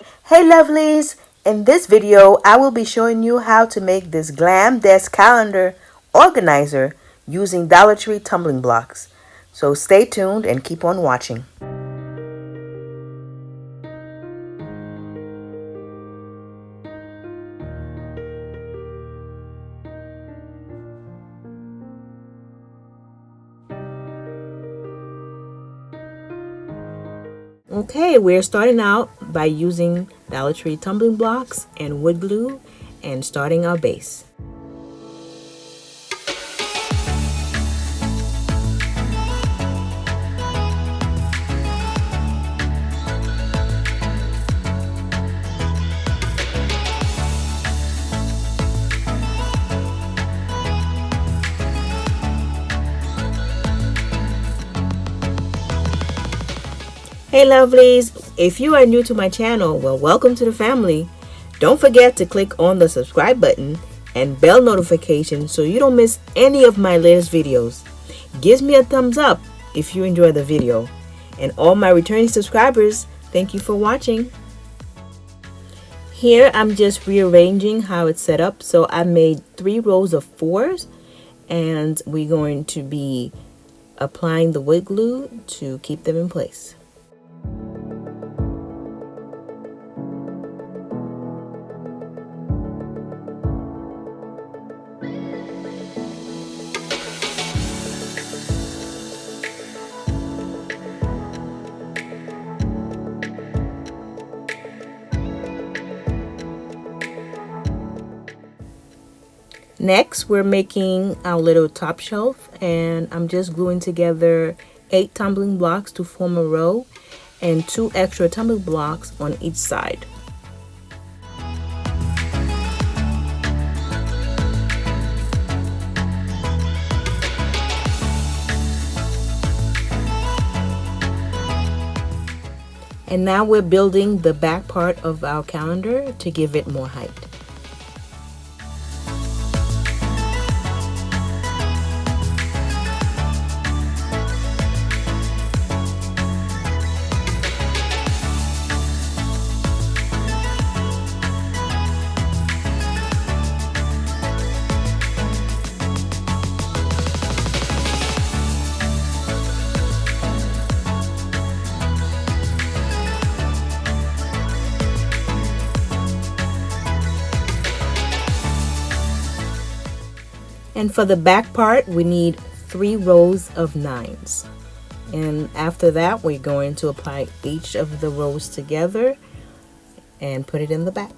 Hey lovelies! In this video, I will be showing you how to make this Glam desk calendar organizer using Dollar Tree tumbling blocks. So stay tuned and keep on watching. Okay, we're starting out by using Dollar Tree tumbling blocks and wood glue and starting our base. Hey lovelies, if you are new to my channel, well, welcome to the family. Don't forget to click on the subscribe button and bell notification so you don't miss any of my latest videos. Give me a thumbs up if you enjoy the video. And all my returning subscribers, thank you for watching. Here I'm just rearranging how it's set up. So I made 3 rows of 4s and we're going to be applying the wood glue to keep them in place. Next, we're making our little top shelf, and I'm just gluing together 8 tumbling blocks to form a row and 2 extra tumbling blocks on each side. And now we're building the back part of our calendar to give it more height. And for the back part, we need 3 rows of 9s. And after that, we're going to apply each of the rows together and put it in the back.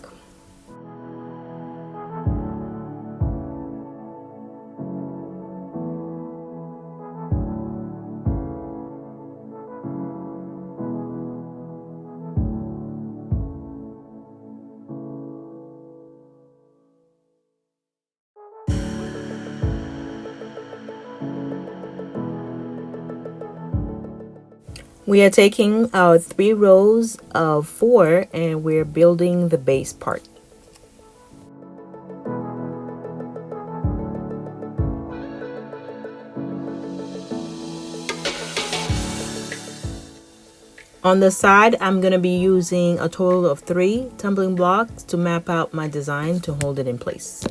We are taking our 3 rows of 4 and we're building the base part. On the side, I'm going to be using a total of 3 tumbling blocks to map out my design to hold it in place.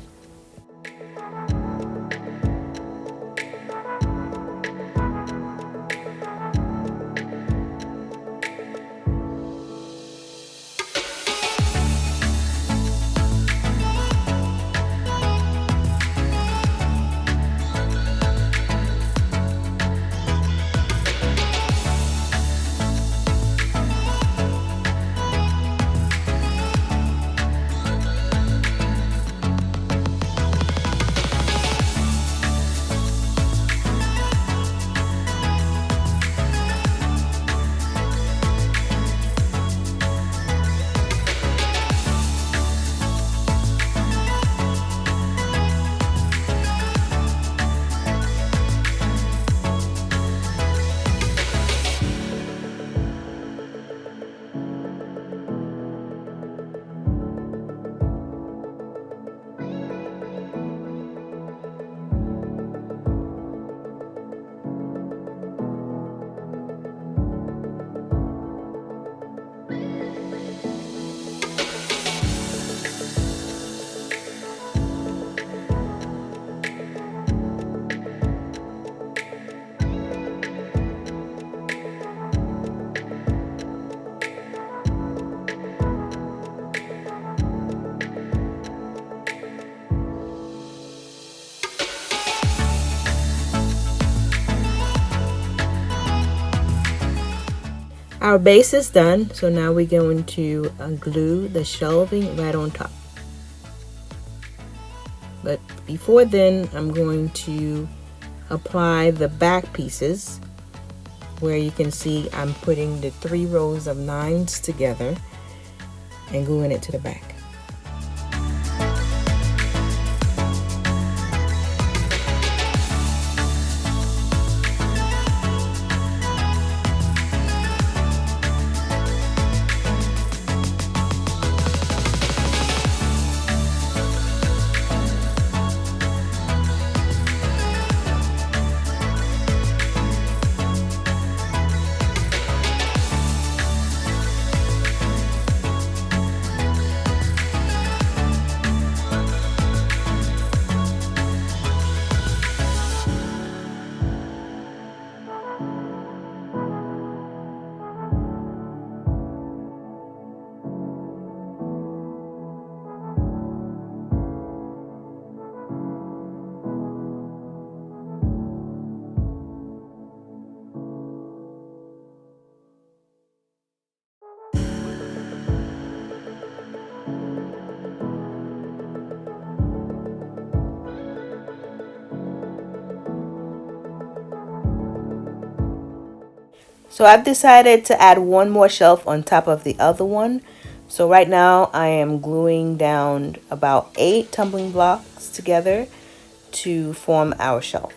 Our base is done, so now we're going to glue the shelving right on top. But before then, I'm going to apply the back pieces, where you can see I'm putting the 3 rows of 9s together and gluing it to the back. So I've decided to add one more shelf on top of the other one. So right now I am gluing down about 8 tumbling blocks together to form our shelf.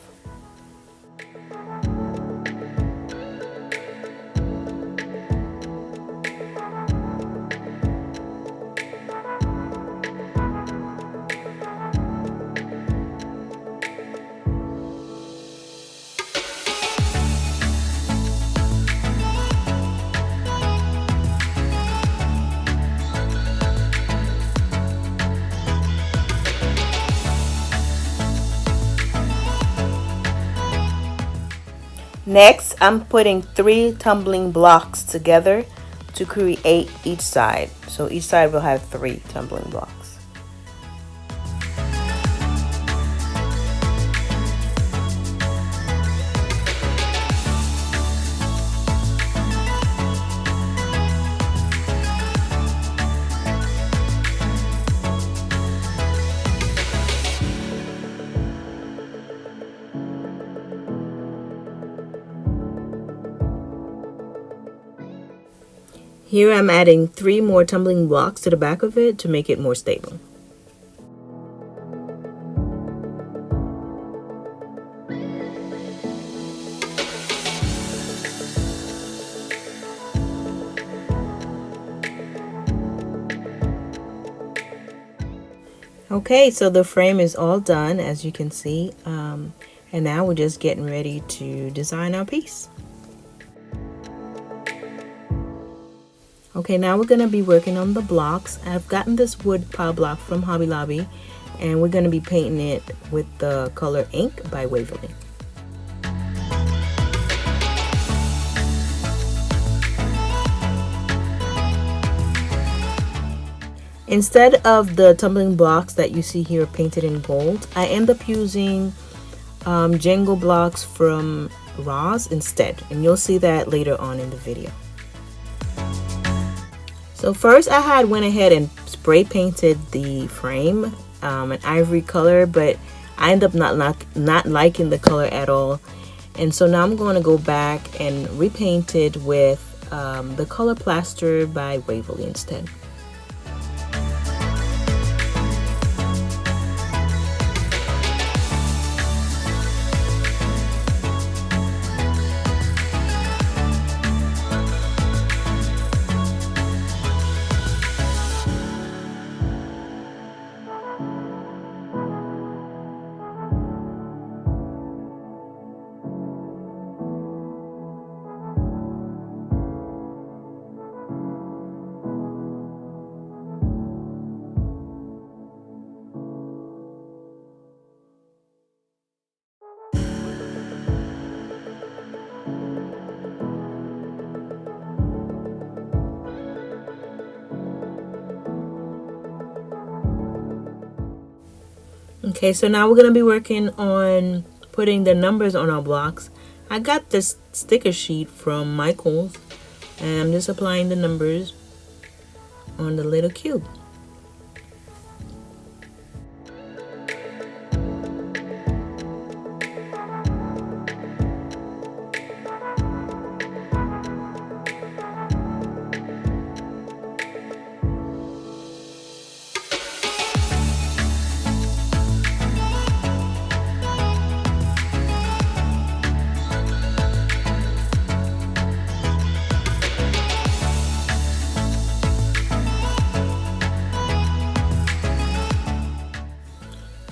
Next, I'm putting 3 tumbling blocks together to create each side. So each side will have 3 tumbling blocks. Here I'm adding 3 more tumbling blocks to the back of it to make it more stable. Okay, so the frame is all done, as you can see, and now we're just getting ready to design our piece. Okay, now we're going to be working on the blocks. I've gotten this wood pile block from Hobby Lobby, and we're going to be painting it with the color ink by Waverly. Instead of the tumbling blocks that you see here painted in gold, I end up using Jenga blocks from Ross instead, and you'll see that later on in the video. So first I went ahead and spray painted the frame an ivory color, but I end up not liking the color at all. And so now I'm going to go back and repaint it with the color plaster by Waverly instead. Okay, so now we're going to be working on putting the numbers on our blocks. I got this sticker sheet from Michael's, And I'm just applying the numbers on the little cube.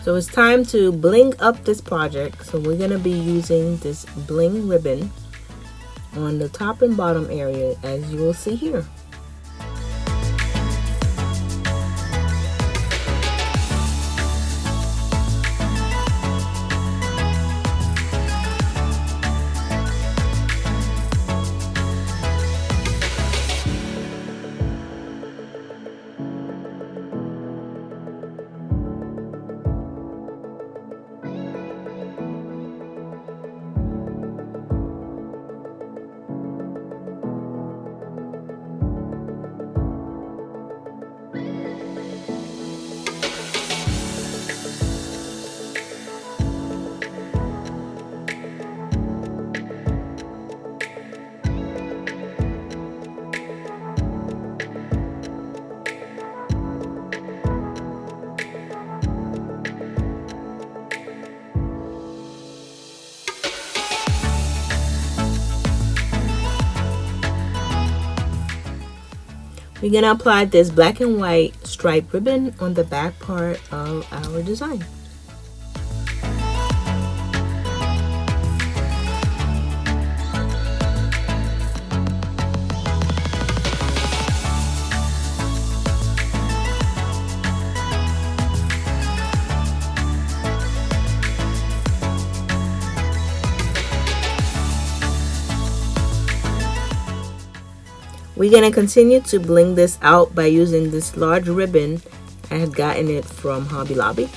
So it's time to bling up this project. So we're going to be using this bling ribbon on the top and bottom area, as you will see here. We're going to apply this black and white striped ribbon on the back part of our design. We're going to continue to bling this out by using this large ribbon. I had gotten it from Hobby Lobby.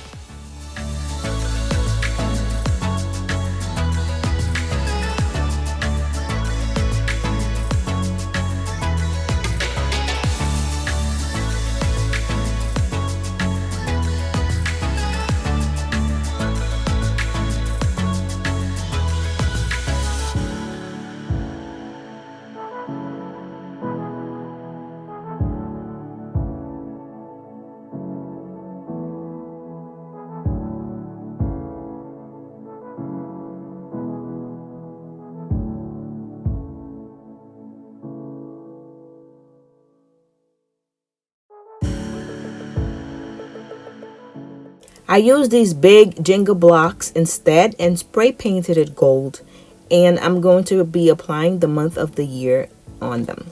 I used these big Jenga blocks instead and spray painted it gold, and I'm going to be applying the month of the year on them.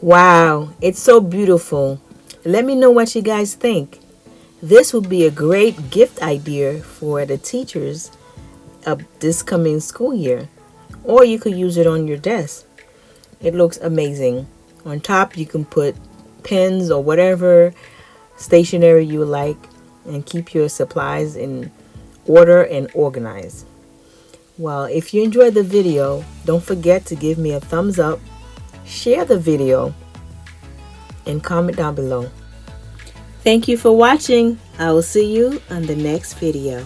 Wow, it's so beautiful. Let me know what you guys think. This would be a great gift idea for the teachers of this coming school year, or you could use it on your desk. It looks amazing. On top you can put pens or whatever stationery you like, and keep your supplies in order and organized. Well, if you enjoyed the video, don't forget to give me a thumbs up, share the video, and comment down below. Thank you for watching. I will see you on the next video.